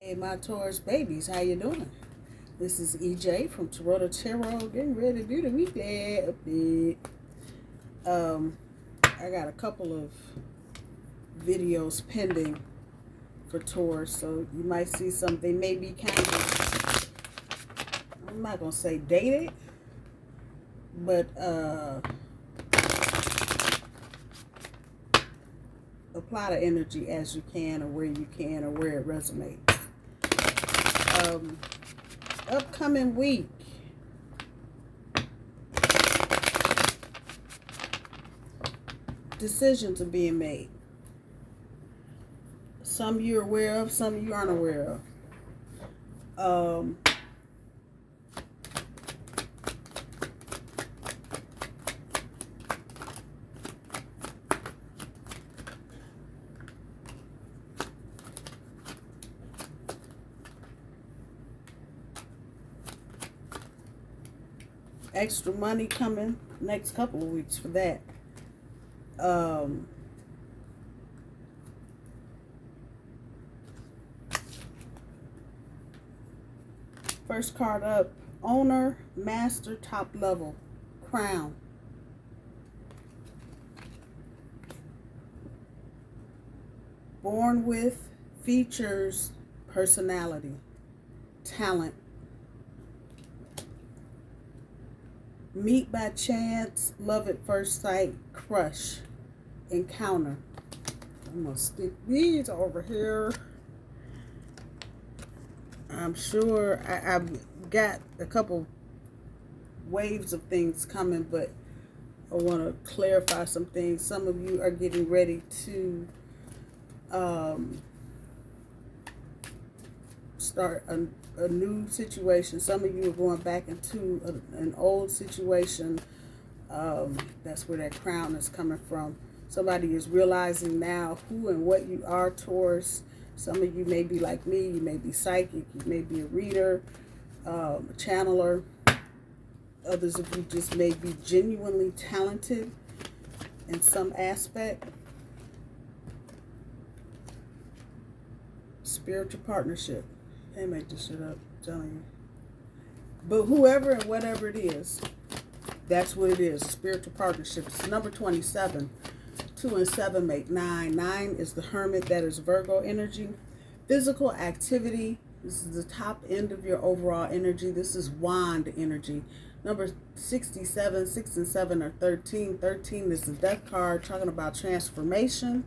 Hey, my Taurus babies, how you doing? This is EJ from Taurota Tarot, getting ready to do the weekly update. I got a couple of videos pending for Taurus, so you might see some. They may be kind of, I'm not gonna say dated, but apply the energy as you can, or where you can, or where it resonates. Upcoming week, decisions are being made. Some you're aware of, some you aren't aware of. Extra money coming next couple of weeks for that. First card up, owner, master, top level, crown. Born with, features, personality, talent. Meet by chance, love at first sight, crush, encounter. I'm going to stick these over here. I'm sure I've got a couple waves of things coming, but I want to clarify some things. Some of you are getting ready to start a new situation. Some of you are going back into an old situation. That's where that crown is coming from. Somebody is realizing now who and what you are, Taurus. Some of you may be like me. You may be psychic. You may be a reader, a channeler. Others of you just may be genuinely talented in some aspect. Spiritual partnership. Can't make this shit up, I'm telling you. But whoever and whatever it is, that's what it is. Spiritual partnership. It's number 27. 2 and 7 make 9. 9 is the Hermit. That is Virgo energy. Physical activity. This is the top end of your overall energy. This is Wand energy. Number 67. 6 and 7 are 13. 13 is the Death card, talking about transformation.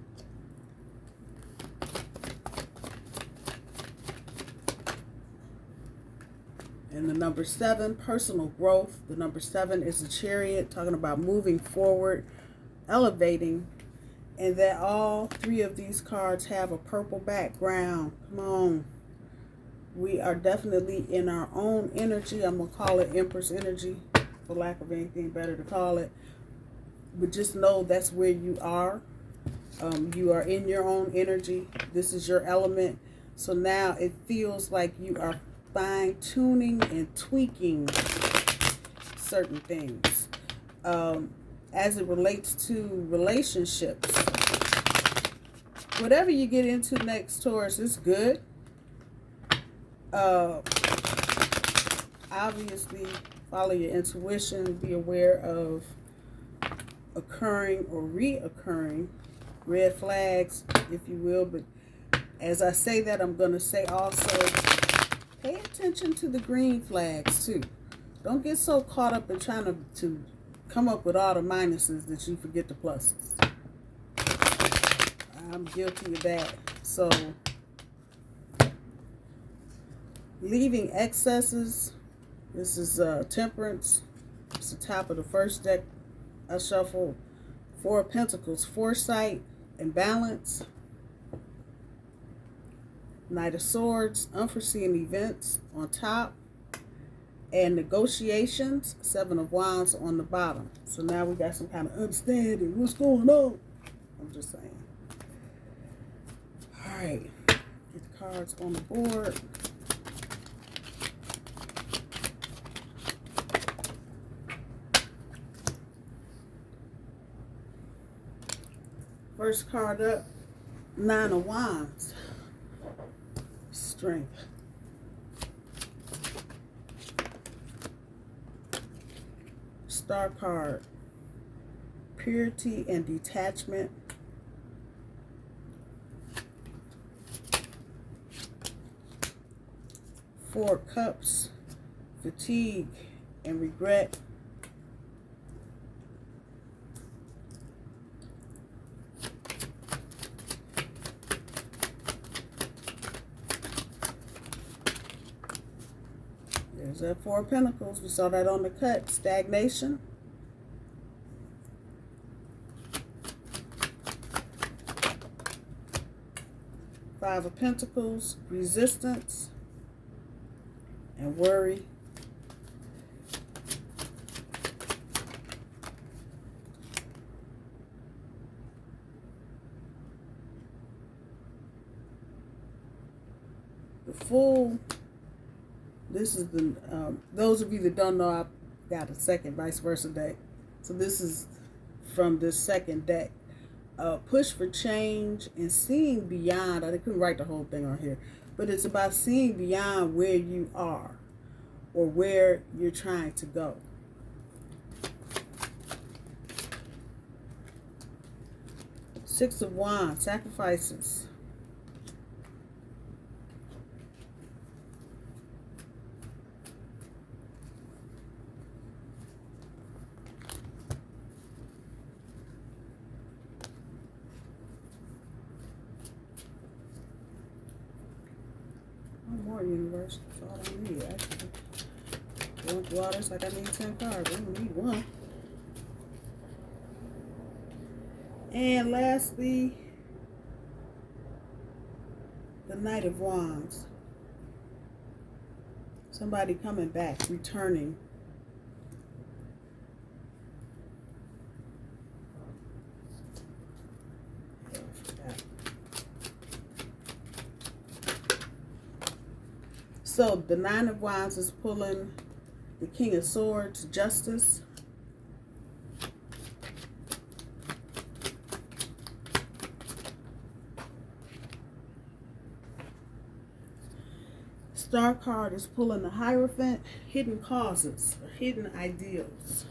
And the number 7, personal growth. The number 7 is the Chariot, talking about moving forward, elevating. And that all three of these cards have a purple background. Come on. We are definitely in our own energy. I'm going to call it Empress energy, for lack of anything better to call it. But just know that's where you are. You are in your own energy. This is your element. So now it feels like you are fine-tuning and tweaking certain things as it relates to relationships. Whatever you get into next, Taurus, is good. Obviously, follow your intuition. Be aware of occurring or reoccurring red flags, if you will. But as I say that, I'm going to say also, pay attention to the green flags, too. Don't get so caught up in trying to come up with all the minuses that you forget the pluses. I'm guilty of that. So, leaving excesses. This is Temperance. It's the top of the first deck. I shuffled 4 of Pentacles. Foresight and balance. Knight of Swords, unforeseen events on top, and negotiations, 7 of Wands on the bottom. So now we got some kind of understanding. What's going on? I'm just saying. All right, get the cards on the board. First card up, 9 of Wands. strength. Star card, purity and detachment. Four Cups, fatigue and regret. There's that Four of Pentacles. We saw that on the cut. Stagnation. Five of Pentacles, resistance and worry. The Fool. This is the, those of you that don't know, I got a second vice versa deck. So this is from this second deck. Push for change and seeing beyond. I couldn't write the whole thing on here, but it's about seeing beyond where you are or where you're trying to go. Six of Wands, sacrifices. More universe. That's all I need, actually. Going through all this like I need 10 cards. I don't need one. And lastly, the Knight of Wands. Somebody coming back, returning. So the Nine of Wands is pulling the King of Swords, justice. Star card is pulling the Hierophant, hidden causes, or hidden ideals.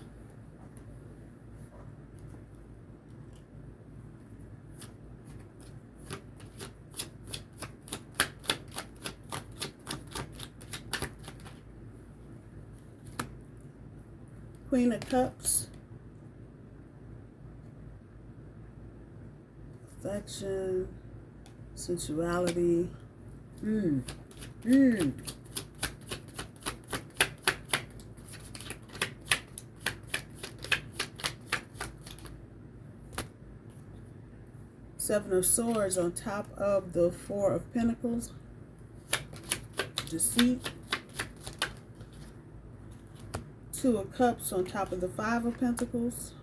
Queen of Cups, affection, sensuality. Seven of Swords on top of the Four of Pentacles, deceit. Two of Cups on top of the Five of Pentacles.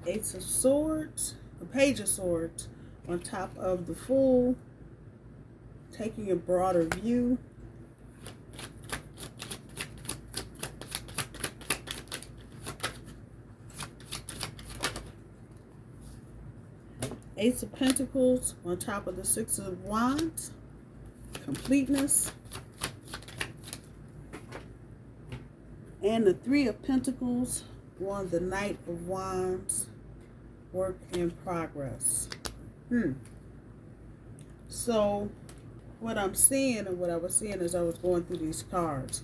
Ace of Swords, a Page of Swords on top of the Fool. Taking a broader view. Ace of Pentacles on top of the Six of Wands. Completeness. And the Three of Pentacles on the Knight of Wands. Work in progress. So what I'm seeing, and what I was seeing as I was going through these cards,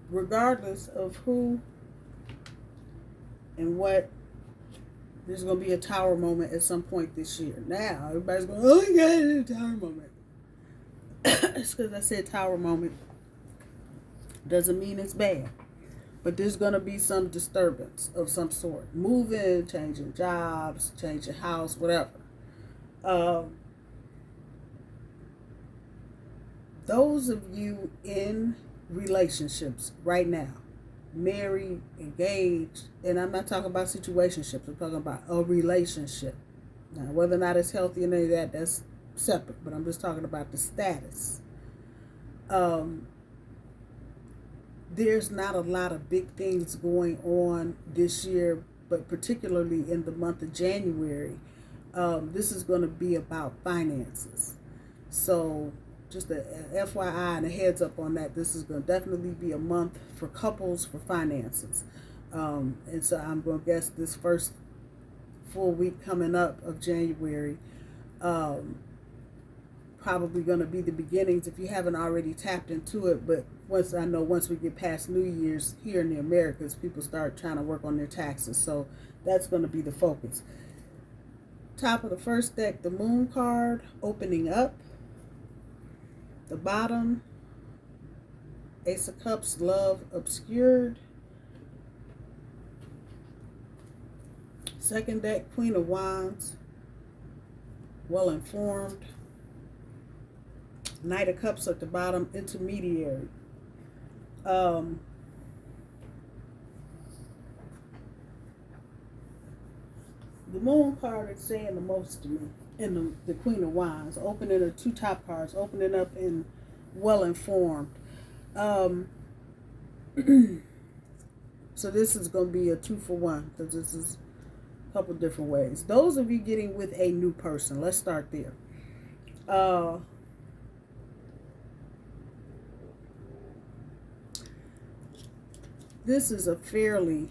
regardless of who and what, there's going to be a tower moment at some point this year. Now, everybody's going, oh my God, it's a tower moment. It's because I said tower moment. Doesn't mean it's bad. But there's going to be some disturbance of some sort. Moving, changing jobs, changing house, whatever. Those of you in relationships right now, married, engaged, and I'm not talking about situationships. I'm talking about a relationship. Now, whether or not it's healthy and any of that, that's separate. But I'm just talking about the status. There's not a lot of big things going on this year, but particularly in the month of January, this is going to be about finances. So just a FYI and a heads up on that. This is going to definitely be a month for couples for finances. And so I'm going to guess this first full week coming up of January, probably going to be the beginnings if you haven't already tapped into it. But once we get past New Year's here in the Americas, people start trying to work on their taxes. So that's going to be the focus. Top of the first deck, the Moon card, opening up. The bottom, Ace of Cups, love obscured. Second deck, Queen of Wands, well informed. Knight of Cups at the bottom, intermediary. The Moon card is saying the most to me. In the Queen of Wands, opening the two top cards, opening up in well informed. So this is going to be a 2-for-1 because this is a couple different ways. Those of you getting with a new person, let's start there. This is a fairly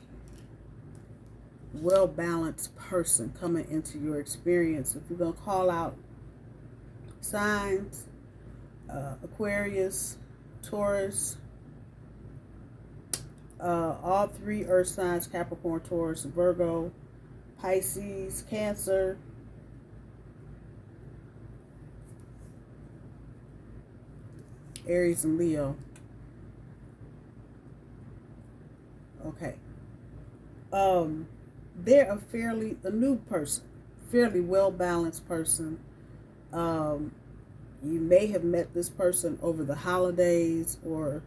well-balanced person coming into your experience. If we're going to call out signs, Aquarius, Taurus, all three earth signs, Capricorn, Taurus, Virgo, Pisces, Cancer, Aries, and Leo. Okay. They're a new person, fairly well-balanced person. You may have met this person over the holidays or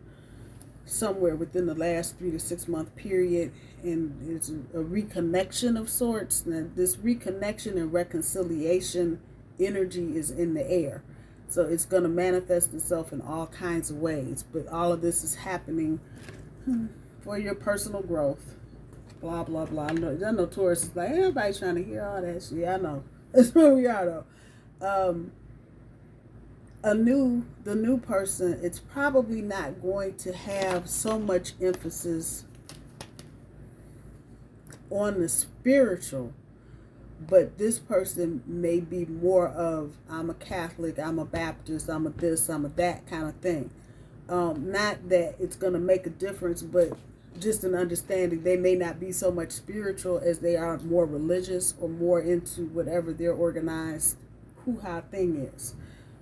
somewhere within the last 3 to 6 month period, and it's a reconnection of sorts. Now, this reconnection and reconciliation energy is in the air. So it's going to manifest itself in all kinds of ways, but all of this is happening for your personal growth. Blah, blah, blah. I know Taurus is like, everybody's trying to hear all that shit. I know. That's where we are, though. The new person, it's probably not going to have so much emphasis on the spiritual, but this person may be more of, I'm a Catholic, I'm a Baptist, I'm a this, I'm a that kind of thing. Not that it's going to make a difference, but just an understanding they may not be so much spiritual as they are more religious or more into whatever their organized hoo-ha thing is.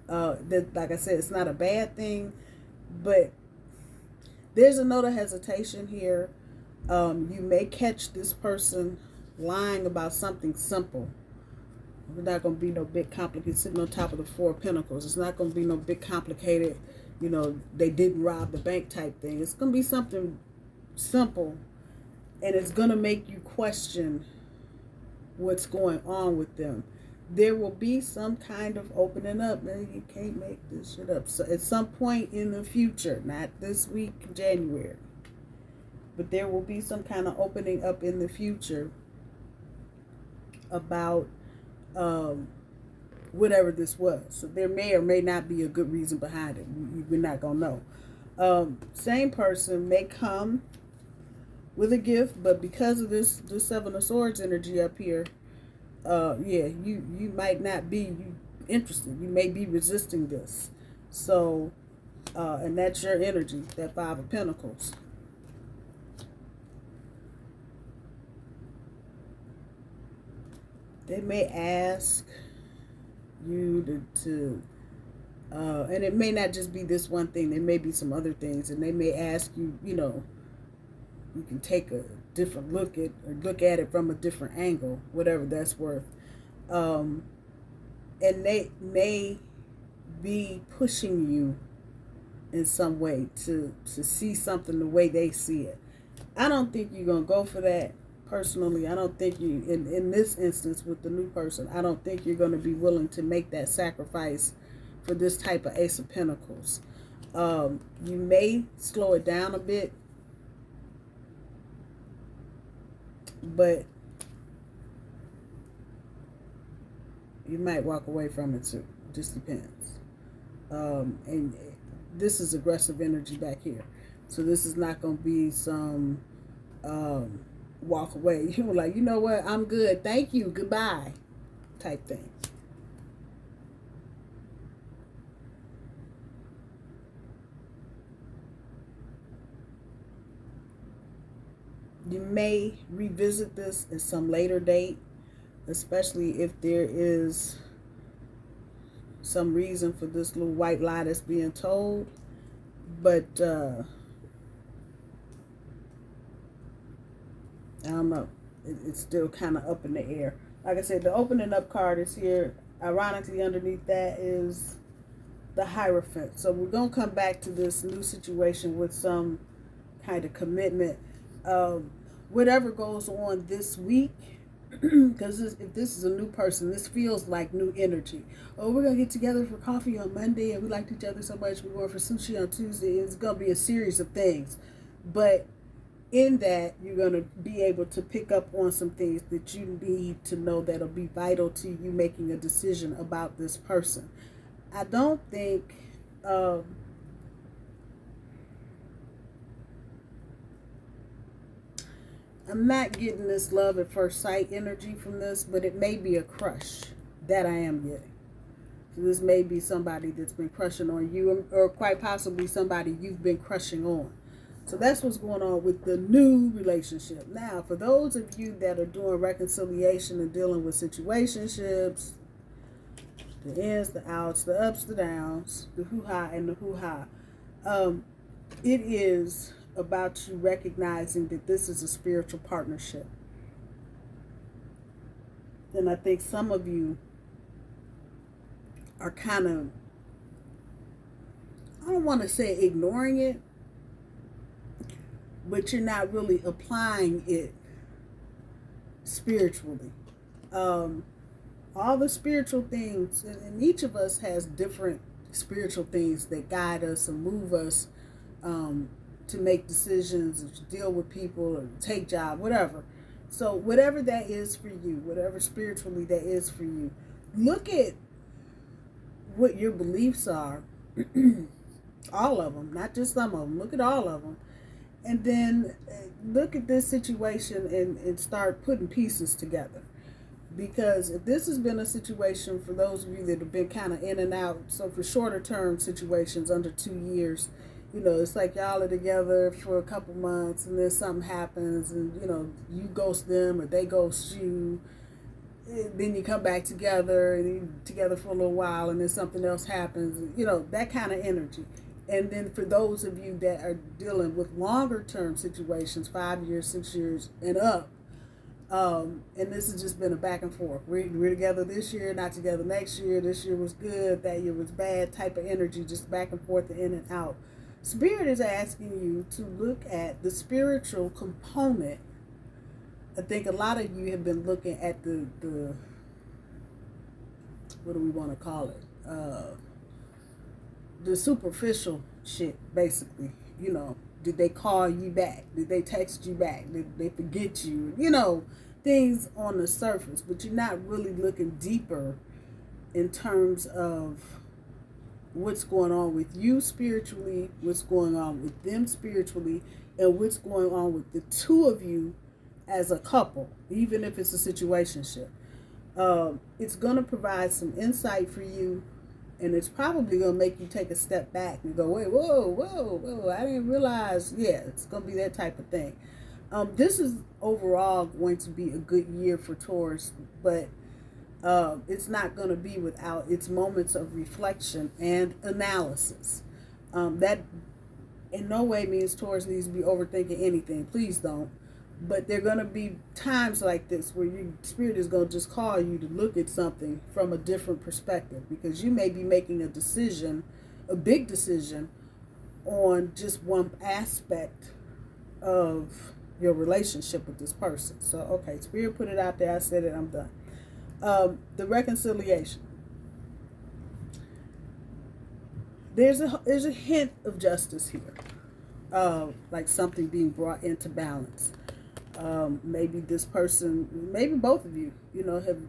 That, like I said, it's not a bad thing, but there's a note of hesitation here. You may catch this person lying about something simple. It's not going to be no big complicated, sitting on top of the Four of Pentacles. It's not going to be no big complicated, they didn't rob the bank type thing. It's going to be something simple, and it's going to make you question what's going on with them. There will be some kind of opening up. Man, you can't make this shit up. So at some point in the future, not this week, January, but there will be some kind of opening up in the future about whatever this was. So there may or may not be a good reason behind it. We're not going to know. Same person may come with a gift, but because of this Seven of Swords energy up here, you might not be interested. You may be resisting this. So, and that's your energy, that Five of Pentacles. They may ask you to and it may not just be this one thing. There may be some other things, and they may ask you, you can take a different look at it from a different angle, whatever that's worth. And they may be pushing you in some way to see something the way they see it. I don't think you're going to go for that. Personally, I don't think you, in this instance with the new person, I don't think you're going to be willing to make that sacrifice for this type of Ace of Pentacles. You may slow it down a bit, but you might walk away from it too. Just depends. And this is aggressive energy back here. So this is not going to be some walk away. You're like, you know what? I'm good. Thank you. Goodbye. Type thing. You may revisit this at some later date, especially if there is some reason for this little white lie that's being told. But I don't know. It's still kind of up in the air. Like I said, the opening up card is here. Ironically, underneath that is the Hierophant. So we're going to come back to this new situation with some kind of commitment. Whatever goes on this week, because if this is a new person, this feels like new energy. Oh, we're going to get together for coffee on Monday, and we liked each other so much, we're going for sushi on Tuesday. It's going to be a series of things. But in that, you're going to be able to pick up on some things that you need to know that'll be vital to you making a decision about this person. I don't think I'm not getting this love at first sight energy from this, but it may be a crush that I am getting. So this may be somebody that's been crushing on you, or quite possibly somebody you've been crushing on. So that's what's going on with the new relationship. Now, for those of you that are doing reconciliation and dealing with situationships, the ins, the outs, the ups, the downs, the hoo-ha and the hoo-ha, it is about you recognizing that this is a spiritual partnership. And I think some of you are kind of, I don't want to say ignoring it, but you're not really applying it spiritually. All the spiritual things, and each of us has different spiritual things that guide us and move us to make decisions, or to deal with people, or take job, whatever. So whatever that is for you, whatever spiritually that is for you, look at what your beliefs are, all of them, not just some of them. Look at all of them. And then look at this situation and start putting pieces together. Because if this has been a situation for those of you that have been kind of in and out, so for shorter term situations under 2 years, you know, it's like y'all are together for a couple months and then something happens and, you know, you ghost them or they ghost you. Then you come back together and you're together for a little while and then something else happens, you know, that kind of energy. And then for those of you that are dealing with longer term situations, 5 years, 6 years and up, and this has just been a back and forth. We're together this year, not together next year. This year was good, that year was bad type of energy, just back and forth and in and out. Spirit is asking you to look at the spiritual component. I think a lot of you have been looking at the what do we want to call it? The superficial shit, basically. You know, did they call you back? Did they text you back? Did they forget you? You know, things on the surface, but you're not really looking deeper in terms of what's going on with you spiritually, what's going on with them spiritually, and what's going on with the two of you as a couple, even if it's a situationship. It's going to provide some insight for you. And it's probably going to make you take a step back and go, wait, whoa, I didn't realize. Yeah, it's going to be that type of thing. This is overall going to be a good year for Taurus, but it's not going to be without its moments of reflection and analysis. That in no way means Taurus needs to be overthinking anything. Please don't. But there are going to be times like this where your spirit is going to just call you to look at something from a different perspective, because you may be making a decision, a big decision, on just one aspect of your relationship with this person. So, okay, Spirit put it out there. I said it. I'm done. The reconciliation. There's a hint of justice here, like something being brought into balance. Maybe this person, maybe both of you, have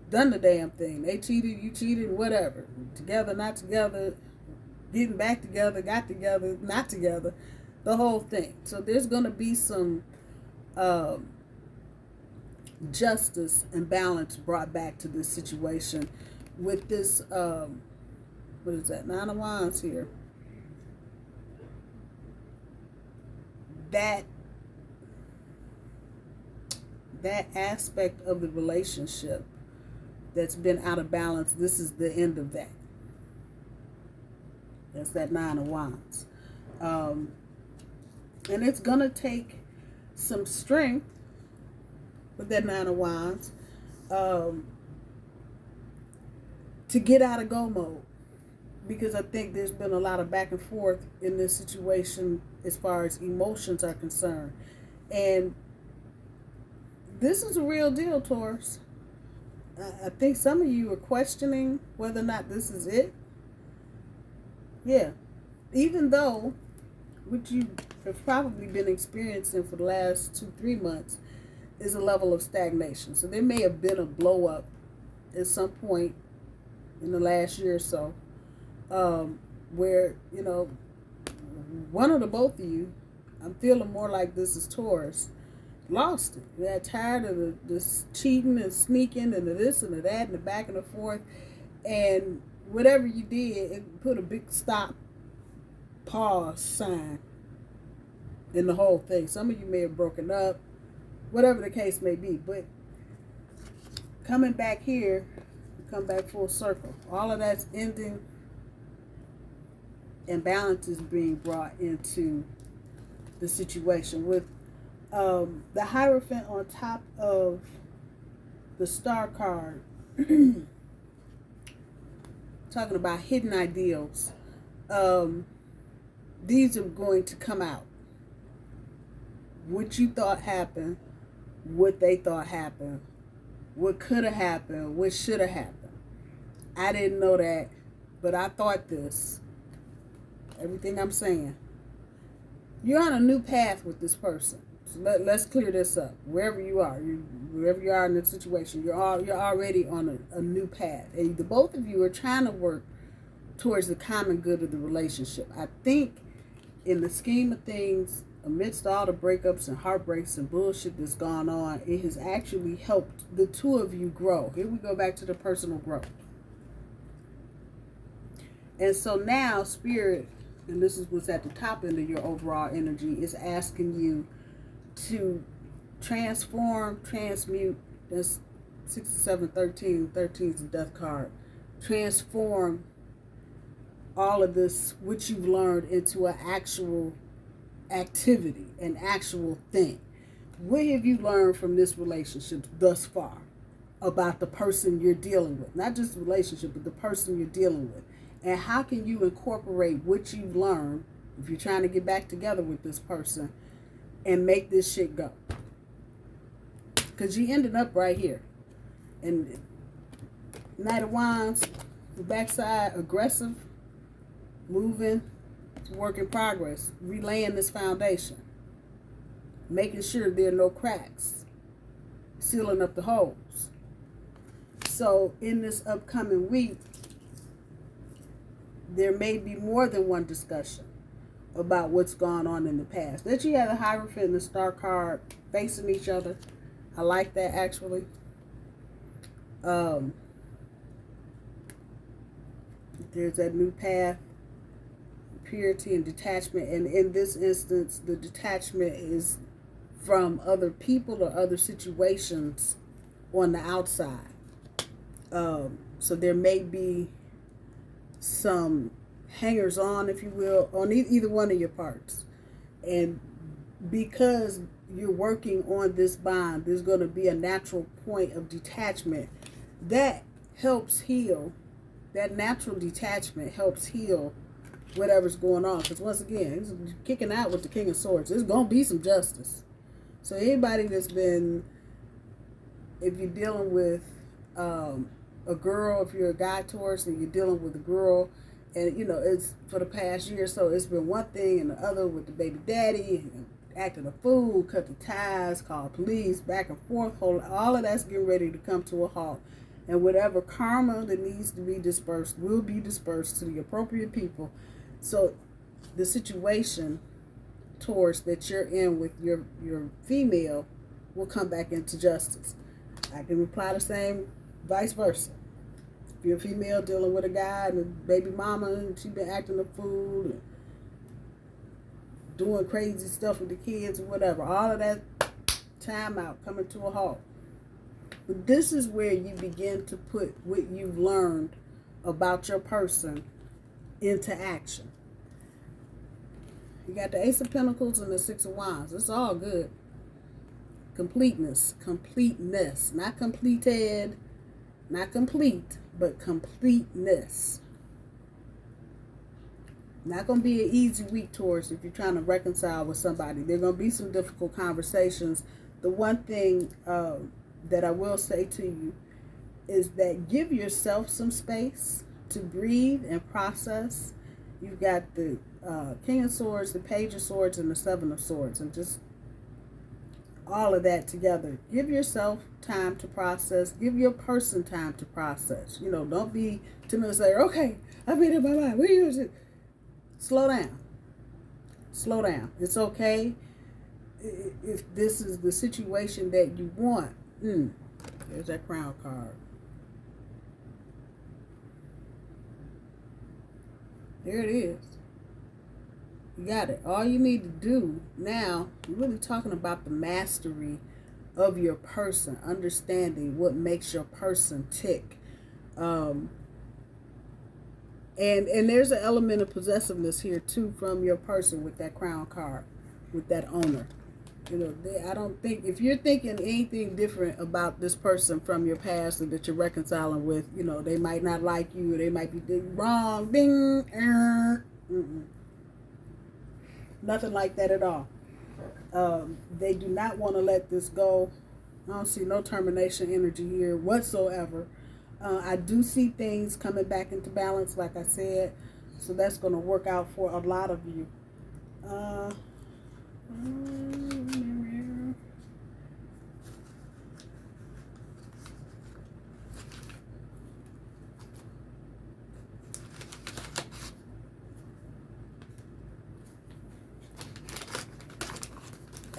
done the damn thing. They cheated, you cheated, whatever. Together, not together, getting back together, got together, not together, the whole thing. So there's going to be some justice and balance brought back to this situation with this, what is that, 9 of Wands here. That aspect of the relationship that's been out of balance, this is the end of that. That's that 9 of Wands. And it's going to take some strength with that 9 of Wands to get out of go mode. Because I think there's been a lot of back and forth in this situation as far as emotions are concerned. And this is a real deal, Taurus. I think some of you are questioning whether or not this is it. Yeah. Even though what you have probably been experiencing for the last 2-3 months is a level of stagnation. So there may have been a blow up at some point in the last year or so. Where, one of the both of you, I'm feeling more like this is Taurus, lost it. They're tired of this cheating and sneaking and the this and the that and the back and the forth. And whatever you did, it put a big stop, pause sign in the whole thing. Some of you may have broken up, whatever the case may be. But coming back here, come back full circle. All of that's ending. And balance is being brought into the situation with the Hierophant on top of the Star card, talking about hidden ideals. These are going to come out. What you thought happened, what they thought happened, what could have happened, what should have happened. I didn't know that, but I thought this. Everything I'm saying. You're on a new path with this person. So let's clear this up. Wherever you are, wherever you are in this situation, you're already on a new path. And the both of you are trying to work towards the common good of the relationship. I think in the scheme of things, amidst all the breakups and heartbreaks and bullshit that's gone on, it has actually helped the two of you grow. Here we go back to the personal growth. And so now Spirit, and this is what's at the top end of your overall energy, is asking you to transform, transmute. That's 6, 7, 13. 13 is the death card. Transform all of this, what you've learned, into an actual activity, an actual thing. What have you learned from this relationship thus far about the person you're dealing with? Not just the relationship, but the person you're dealing with. And how can you incorporate what you've learned, if you're trying to get back together with this person, and make this shit go? Because you ended up right here. And Knight of Wands, the backside, aggressive, moving, work in progress, relaying this foundation, making sure there are no cracks, sealing up the holes. So in this upcoming week, there may be more than one discussion about what's gone on in the past. That you have the Hierophant and the Star card facing each other. I like that, actually. There's that new path, purity and detachment. And in this instance, the detachment is from other people or other situations on the outside. So there may be some hangers on, if you will, on either one of your parts. And because you're working on this bond, there's going to be a natural point of detachment that helps heal. That natural detachment helps heal whatever's going on. Because once again, he's kicking out with the King of Swords. There's going to be some justice. So anybody that's been, if you're dealing with a girl, if you're a guy Taurus and you're dealing with a girl, and you know, it's for the past year or so, it's been one thing and the other with the baby daddy, acting a fool, cut the ties, call police, back and forth, all of that's getting ready to come to a halt. And whatever karma that needs to be dispersed will be dispersed to the appropriate people. So the situation, Taurus, that you're in with your female will come back into justice. I can apply the same vice versa. If you're a female dealing with a guy and a baby mama and she been acting a fool and doing crazy stuff with the kids or whatever, all of that time out, coming to a halt. But this is where you begin to put what you've learned about your person into action. You got the Ace of Pentacles and the Six of Wands. It's all good. Completeness. Not completed, not complete, but completeness. Not going to be an easy week, Taurus, if you're trying to reconcile with somebody. There are going to be some difficult conversations. The one thing that I will say to you is that give yourself some space to breathe and process. You've got the King of Swords, the Page of Swords, and the Seven of Swords, and just all of that together. Give yourself time to process. Give your person time to process. You know, don't be timid and say, okay, I made up my mind. What are you doing? Slow down. Slow down. It's okay if this is the situation that you want. There's that Crown card. There it is. You got it. All you need to do now, you're really talking about the mastery of your person, understanding what makes your person tick. And there's an element of possessiveness here too from your person with that Crown card, with that owner. You know, I don't think, if you're thinking anything different about this person from your past or that you're reconciling with, you know, they might not like you, or they might be wrong, ding, nothing like that at all. They do not want to let this go. I don't see no termination energy here whatsoever. I do see things coming back into balance, like I said, so that's going to work out for a lot of you.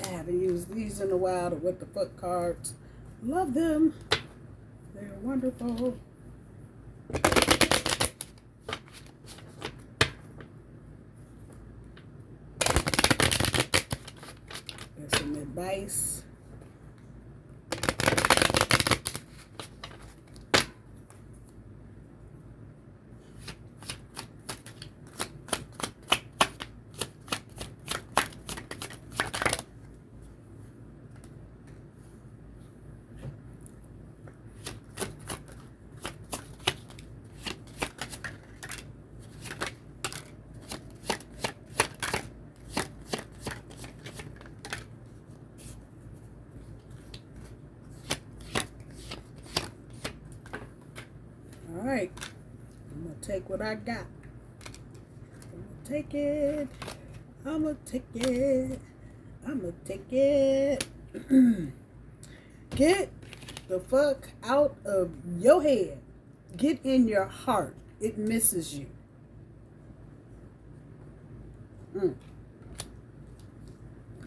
I haven't used these in a while, the what the fuck cards. Love them. They're wonderful. There's some advice. All right, I'm gonna take what I got. I'm gonna take it. I'm gonna take it. I'm gonna take it. Get the fuck out of your head. Get in your heart. It misses you.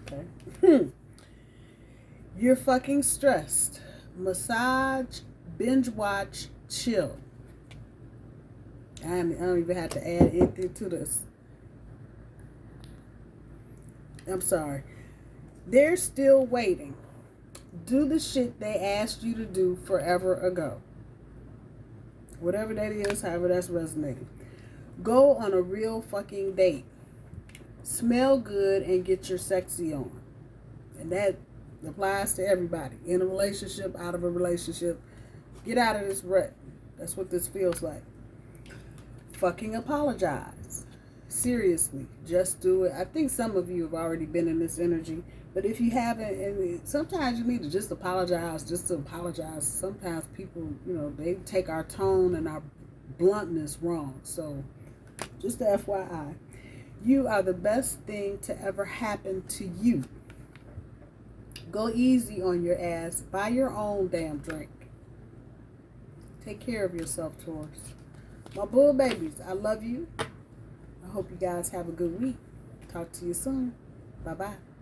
Okay. You're fucking stressed. Massage, binge watch, chill. I don't even have to add anything to this. I'm sorry. They're still waiting. Do the shit they asked you to do forever ago. Whatever that is, however that's resonating. Go on a real fucking date. Smell good and get your sexy on. And that applies to everybody. In a relationship, out of a relationship. Get out of this rut. That's what this feels like. Fucking apologize. Seriously, just do it. I think some of you have already been in this energy But if you haven't, and sometimes you need to just apologize, Sometimes people, they take our tone and our bluntness wrong. So just the FYI, you are the best thing to ever happen to you. Go easy on your ass. Buy your own damn drink. Take care of yourself, Taurus. My bull babies, I love you. I hope you guys have a good week. Talk to you soon. Bye-bye.